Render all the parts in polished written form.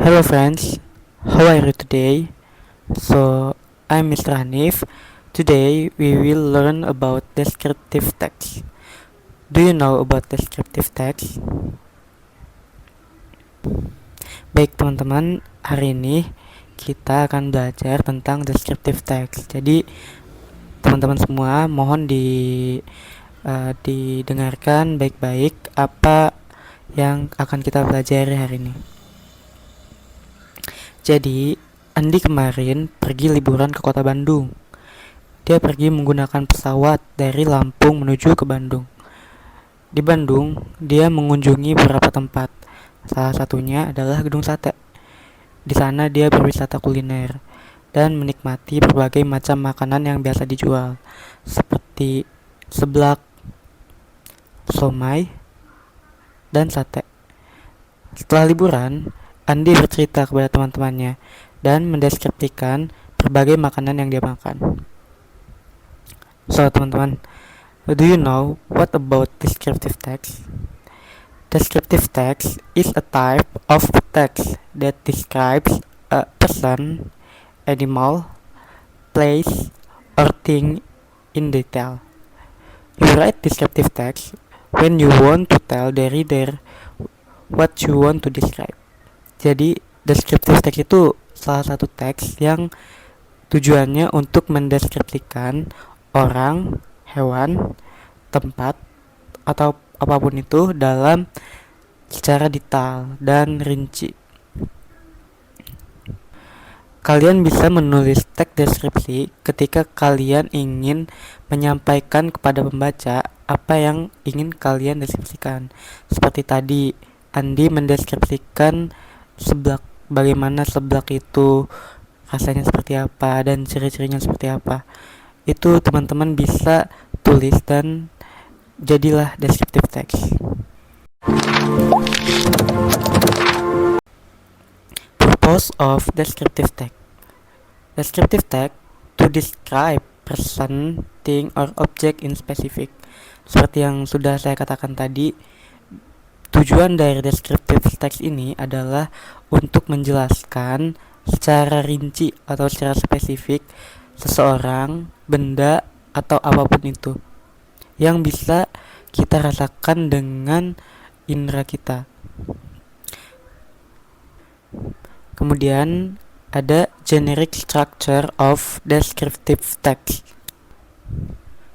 Hello friends, how are you today? So, I'm Mr. Hanif. Today we will learn about descriptive text. Do you know about descriptive text? Baik teman-teman, hari ini kita akan belajar tentang descriptive text. Jadi teman-teman semua mohon didengarkan baik-baik apa yang akan kita pelajari hari ini. Jadi, Andi kemarin pergi liburan ke kota Bandung. Dia pergi menggunakan pesawat dari Lampung menuju ke Bandung. Di Bandung, dia mengunjungi beberapa tempat. Salah satunya adalah Gedung Sate. Di sana dia berwisata kuliner dan menikmati berbagai macam makanan yang biasa dijual, seperti seblak, somai, dan sate. Setelah liburan, Andi bercerita kepada teman-temannya dan mendeskripsikan berbagai makanan yang dia makan. So, teman-teman, do you know what about descriptive text? Descriptive text is a type of text that describes a person, animal, place, or thing in detail. You write descriptive text when you want to tell the reader what you want to describe. Jadi, descriptive text itu salah satu teks yang tujuannya untuk mendeskripsikan orang, hewan, tempat, atau apapun itu dalam secara detail dan rinci. Kalian bisa menulis teks deskripsi ketika kalian ingin menyampaikan kepada pembaca apa yang ingin kalian deskripsikan. Seperti tadi, Andi mendeskripsikan seblak, bagaimana seblak itu rasanya seperti apa dan ciri-cirinya seperti apa. Itu teman-teman bisa tulis dan jadilah descriptive text. Purpose of descriptive text. Descriptive text to describe person, thing, or object in specific. Seperti yang sudah saya katakan tadi, tujuan dari descriptive text ini adalah untuk menjelaskan secara rinci atau secara spesifik seseorang, benda, atau apapun itu yang bisa kita rasakan dengan indera kita. Kemudian ada generic structure of descriptive text.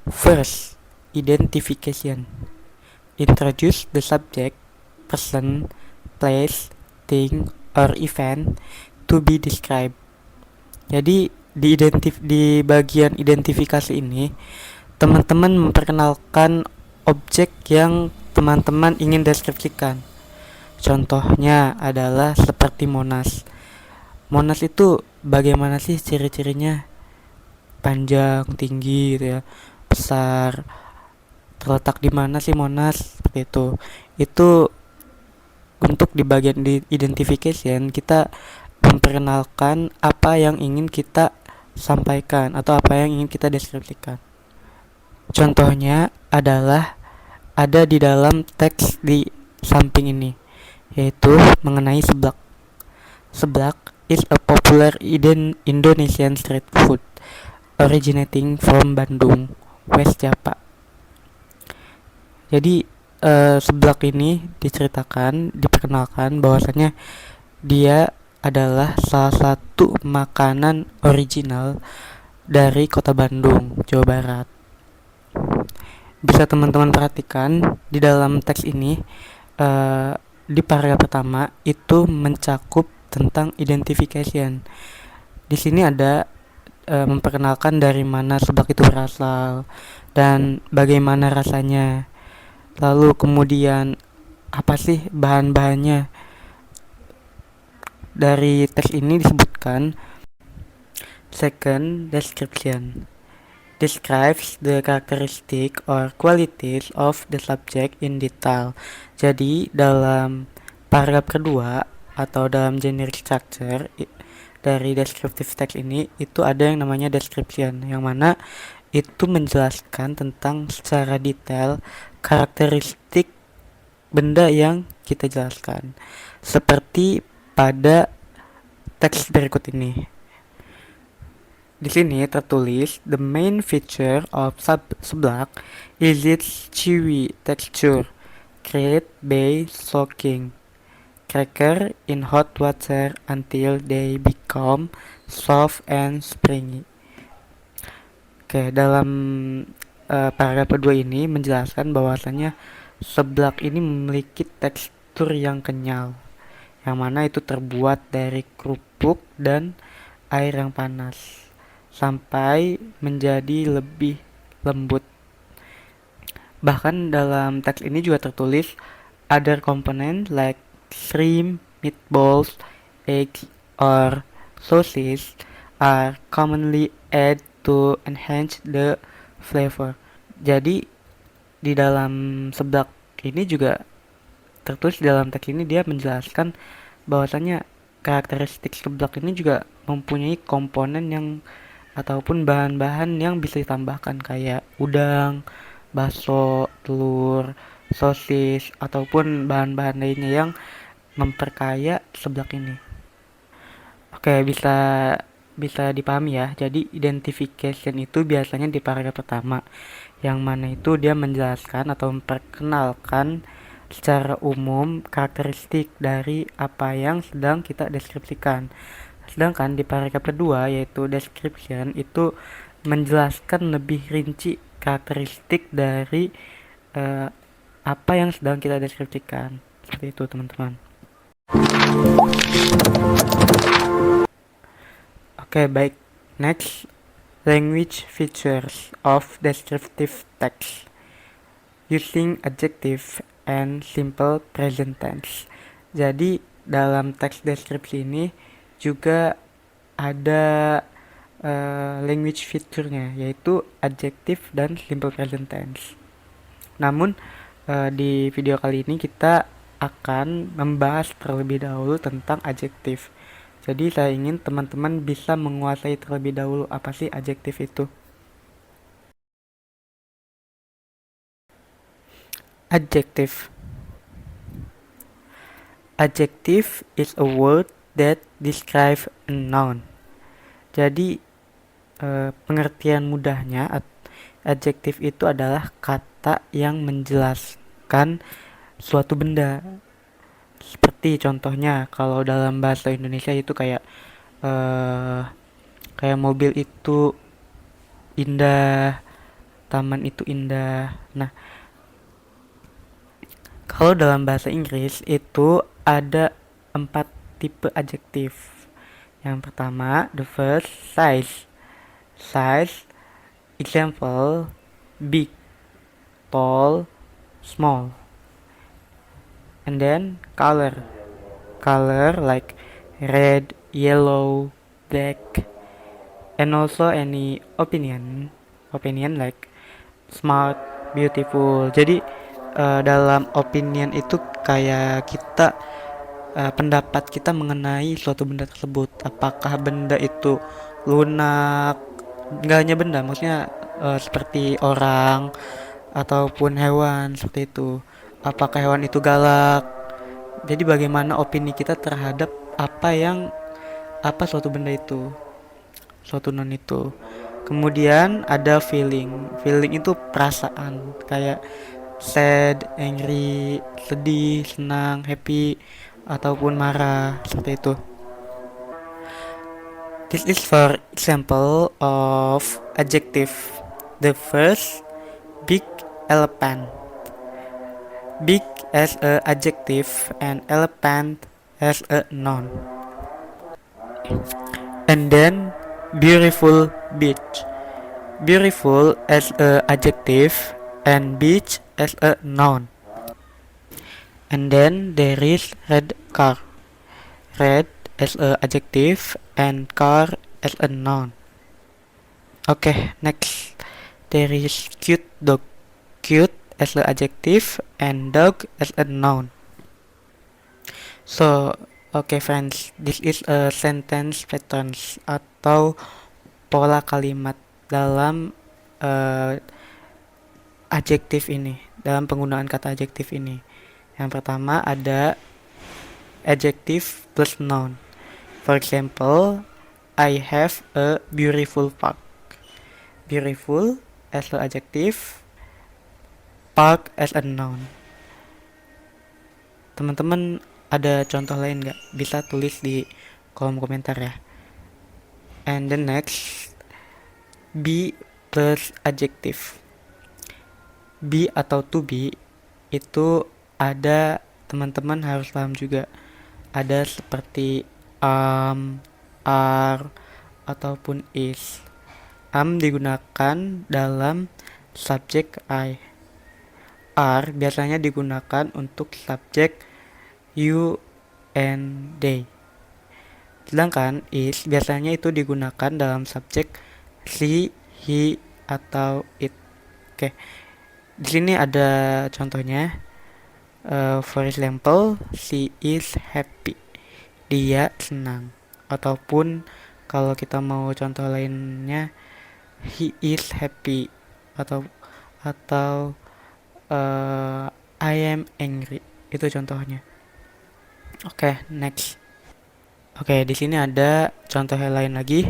First, identification. Introduce the subject, person, place, thing, or event to be described. Jadi di bagian identifikasi ini, teman-teman memperkenalkan objek yang teman-teman ingin deskripsikan. Contohnya adalah seperti Monas. Monas itu bagaimana sih ciri-cirinya? Panjang, tinggi gitu ya, besar. Terletak di mana sih Monas? Seperti itu. Itu untuk di bagian identification kita memperkenalkan apa yang ingin kita sampaikan atau apa yang ingin kita deskripsikan. Contohnya adalah ada di dalam teks di samping ini, yaitu mengenai seblak. Seblak is a popular Indonesian street food originating from Bandung, West Java. Jadi seblak ini diperkenalkan bahwasanya dia adalah salah satu makanan original dari kota Bandung, Jawa Barat. Bisa teman-teman perhatikan di dalam teks ini, di paragraf pertama itu mencakup tentang identification. Di sini ada memperkenalkan dari mana seblak itu berasal dan bagaimana rasanya. Lalu kemudian apa sih bahan-bahannya. Dari teks ini disebutkan. Second, description describes the characteristic or qualities of the subject in detail. Jadi dalam paragraf kedua atau dalam generic structure dari descriptive text ini itu ada yang namanya description, yang mana itu menjelaskan tentang secara detail karakteristik benda yang kita jelaskan. Seperti pada teks berikut ini. Di sini tertulis, the main feature of seblak is its chewy texture, created by soaking cracker in hot water until they become soft and springy. Oke, dalam paragraf kedua ini menjelaskan bahwasannya seblak ini memiliki tekstur yang kenyal, yang mana itu terbuat dari kerupuk dan air yang panas sampai menjadi lebih lembut. Bahkan dalam teks ini juga tertulis other component like shrimp, meatballs, eggs, or sausage are commonly added to enhance the flavor. Jadi di dalam seblak ini juga tertulis di dalam teks ini dia menjelaskan bahwasannya karakteristik seblak ini juga mempunyai komponen yang ataupun bahan-bahan yang bisa ditambahkan kayak udang, bakso, telur, sosis ataupun bahan-bahan lainnya yang memperkaya seblak ini. Oke, bisa bisa dipahami ya. Jadi identification itu biasanya di paragraf pertama, yang mana itu dia menjelaskan atau memperkenalkan secara umum karakteristik dari apa yang sedang kita deskripsikan. Sedangkan di paragraf kedua yaitu description itu menjelaskan lebih rinci karakteristik dari eh, apa yang sedang kita deskripsikan. Seperti itu teman-teman. Oke, baik. Next, language features of descriptive text using adjective and simple present tense. Jadi dalam teks deskripsi ini juga ada language feature-nya yaitu adjective dan simple present tense. Namun di video kali ini kita akan membahas terlebih dahulu tentang adjektif. Jadi saya ingin teman-teman bisa menguasai terlebih dahulu apa sih adjektif itu. Adjective. Adjective is a word that describe a noun. Jadi pengertian mudahnya adjektif itu adalah kata yang menjelaskan suatu benda. Seperti contohnya kalau dalam bahasa Indonesia itu kayak kayak mobil itu indah, taman itu indah. Nah, kalau dalam bahasa Inggris itu ada 4 tipe adjektif. Yang pertama, the first, size. Size, example, big, tall, small. And then color. Color like red, yellow, black. And also any opinion. Opinion like smart, beautiful. Jadi dalam opinion itu kayak kita pendapat kita mengenai suatu benda tersebut. Apakah benda itu lunak? Nggak hanya benda, maksudnya seperti orang ataupun hewan seperti itu. Apakah hewan itu galak? Jadi bagaimana opini kita terhadap apa suatu benda itu, suatu non itu. Kemudian ada feeling. Feeling itu perasaan kayak sad, angry, sedih, senang, happy ataupun marah seperti itu. This is for example of adjective. The first, big elephant. Big as a adjective and elephant as a noun. And then beautiful beach. Beautiful as a adjective and beach as a noun. And then there is red car. Red as a adjective and car as a noun. Okay, next. There is cute dog. Cute as an adjective and dog as a noun. So, okay friends, this is a sentence patterns atau pola kalimat dalam adjektif ini, dalam penggunaan kata adjektif ini. Yang pertama ada adjective plus noun. For example, I have a beautiful park. Beautiful as an adjective, park as a noun. Teman-teman ada contoh lain nggak? Bisa tulis di kolom komentar ya. And the next, be plus adjective. Be atau to be itu ada, teman-teman harus paham juga. Ada seperti are, ataupun is. Digunakan dalam subjek I. Are biasanya digunakan untuk subjek you and they. Sedangkan is biasanya itu digunakan dalam subjek she, he, atau it. Oke. Di sini ada contohnya. For example, she is happy. Dia senang. Ataupun kalau kita mau contoh lainnya, he is happy, atau I am angry. Itu contohnya. Oke, next. Oke, di sini ada contoh yang lain lagi.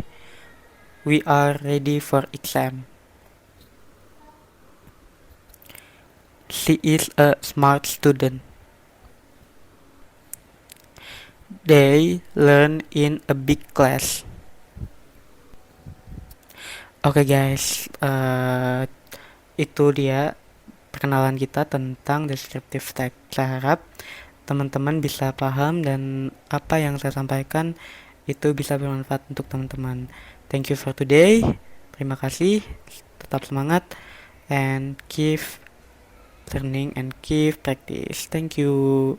We are ready for exam. She is a smart student. They learn in a big class. Oke guys, itu dia perkenalan kita tentang descriptive text. Saya harap teman-teman bisa paham dan apa yang saya sampaikan itu bisa bermanfaat untuk teman-teman. Thank you for today. Terima kasih. Tetap semangat and keep learning and keep practice. Thank you.